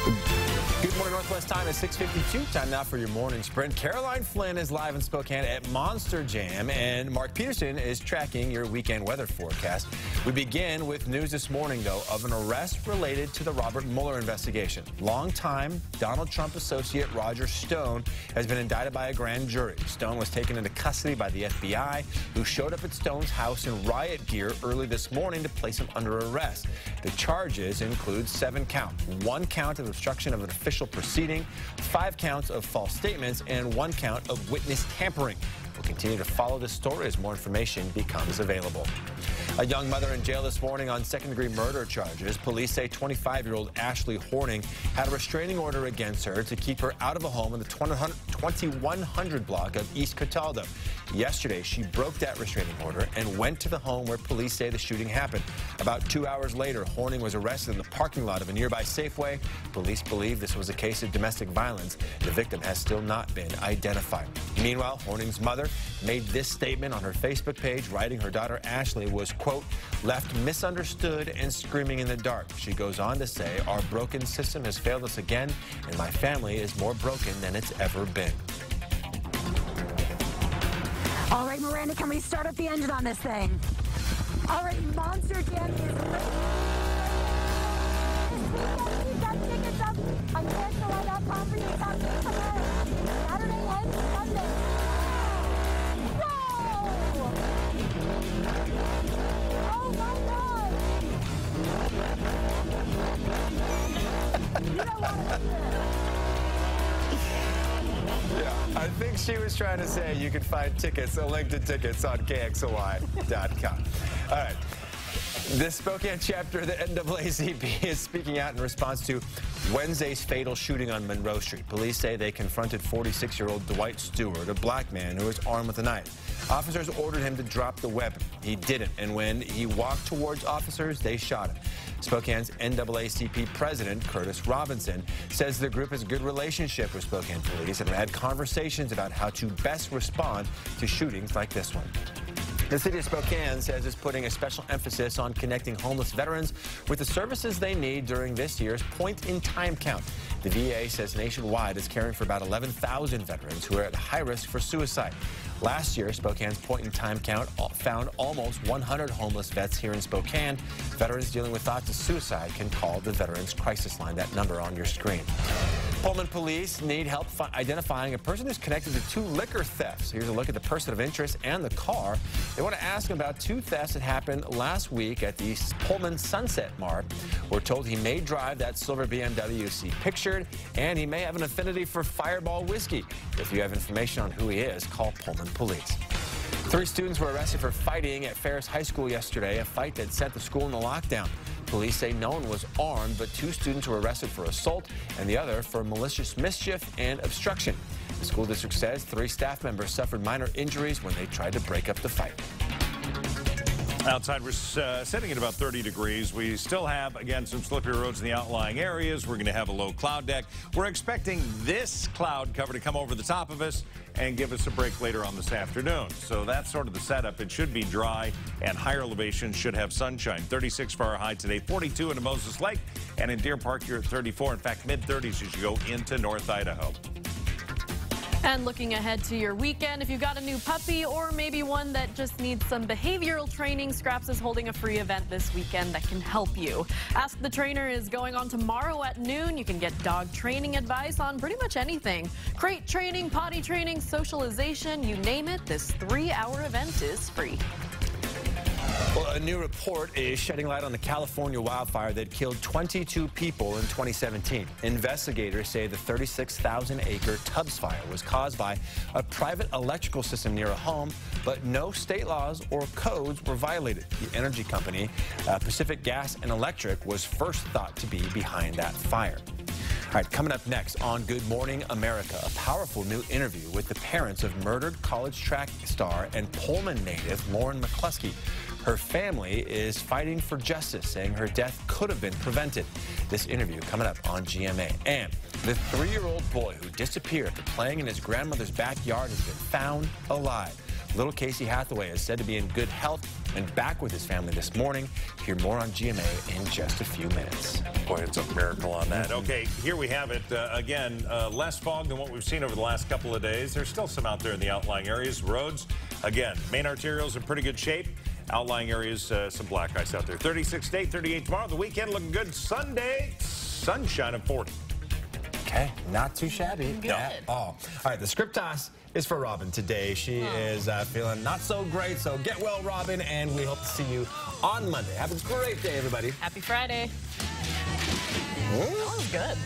Good morning, Northwest time at 6:52. Time now for your morning sprint. Caroline Flynn is live in Spokane at Monster Jam, and Mark Peterson is tracking your weekend weather forecast. We begin with news this morning, though, of an arrest related to the Robert Mueller investigation. Longtime Donald Trump associate Roger Stone has been indicted by a grand jury. Stone was taken into custody by the FBI, who showed up at Stone's house in riot gear early this morning to place him under arrest. The charges include 7 counts, 1 count of obstruction of an official proceeding, 5 counts of false statements, and 1 count of witness tampering. We'll continue to follow this story as more information becomes available. A young mother in jail this morning on second-degree murder charges. Police say 25-year-old Ashley Horning had a restraining order against her to keep her out of a home in the 2100 block of East Cataldo. Yesterday, she broke that restraining order and went to the home where police say the shooting happened. About 2 hours later, Horning was arrested in the parking lot of a nearby Safeway. Police believe this was a case of domestic violence. The victim has still not been identified. Meanwhile, Horning's mother made this statement on her Facebook page, writing her daughter Ashley was, quote, left misunderstood and screaming in the dark. She goes on to say, our broken system has failed us again, and my family is more broken than it's ever been. All right, Miranda, can we start up the engine on this thing? All right, Monster Jam is ready. We've got tickets up on GMNW for your top Saturday and Sunday. Whoa! Oh my God! You don't want to do this. Yeah, I think she was trying to say you can find tickets, a link to tickets on KXOY.com. All right. The Spokane chapter of the NAACP is speaking out in response to Wednesday's fatal shooting on Monroe Street. Police say they confronted 46-year-old Dwight Stewart, a black man who was armed with a knife. Officers ordered him to drop the weapon. He didn't, and when he walked towards officers, they shot him. Spokane's NAACP president, Curtis Robinson, says the group has a good relationship with Spokane police and have had conversations about how to best respond to shootings like this one. The city of Spokane says it's putting a special emphasis on connecting homeless veterans with the services they need during this year's point-in-time count. The VA says nationwide is caring for about 11,000 veterans who are at high risk for suicide. Last year, Spokane's point-in-time count found almost 100 homeless vets here in Spokane. Veterans dealing with thoughts of suicide can call the Veterans Crisis Line, that number on your screen. Pullman police need help identifying a person who's connected to 2 liquor thefts. Here's a look at the person of interest and the car. They want to ask him about 2 thefts that happened last week at the Pullman Sunset Mart. We're told he may drive that silver BMW you see pictured, and he may have an affinity for Fireball whiskey. If you have information on who he is, call Pullman Police. 3 students were arrested for fighting at Ferris High School yesterday, a fight that sent the school into lockdown. Police say no one was armed, but 2 students were arrested for assault and the other for malicious mischief and obstruction. The school district says 3 staff members suffered minor injuries when they tried to break up the fight. Outside, we're sitting at about 30 degrees. We still have, again, some slippery roads in the outlying areas. We're going to have a low cloud deck. We're expecting this cloud cover to come over the top of us and give us a break later on this afternoon. So that's sort of the setup. It should be dry, and higher elevations should have sunshine. 36 for our high today, 42 in Moses Lake, and in Deer Park, you're at 34. In fact, mid-30s as you go into North Idaho. And looking ahead to your weekend, if you've got a new puppy or maybe one that just needs some behavioral training, Scraps is holding a free event this weekend that can help you. Ask the Trainer is going on tomorrow at noon. You can get dog training advice on pretty much anything. Crate training, potty training, socialization, you name it, this 3-hour event is free. Well, a new report is shedding light on the California wildfire that killed 22 people in 2017. Investigators say the 36,000-acre Tubbs fire was caused by a private electrical system near a home, but no state laws or codes were violated. The energy company, Pacific Gas and Electric, was first thought to be behind that fire. All right, coming up next on Good Morning America, a powerful new interview with the parents of murdered college track star and Pullman native Lauren McCluskey. Her family is fighting for justice, saying her death could have been prevented. This interview coming up on GMA. And the 3-year-old boy who disappeared after playing in his grandmother's backyard has been found alive. Little Casey Hathaway is said to be in good health and back with his family this morning. Hear more on GMA in just a few minutes. Boy, it's a miracle on that. Okay, here we have it. Again, less fog than what we've seen over the last couple of days. There's still some out there in the outlying areas. Roads, again, main arterials in pretty good shape. Outlying areas, some black ice out there. 36 today, 38 tomorrow. The weekend looking good. Sunday, sunshine at 40. Okay, not too shabby Good. at all. All right, the script toss is for Robin today. She is feeling not so great, so get well, Robin, and we hope to see you on Monday. Have a great day, everybody. Happy Friday. That was good.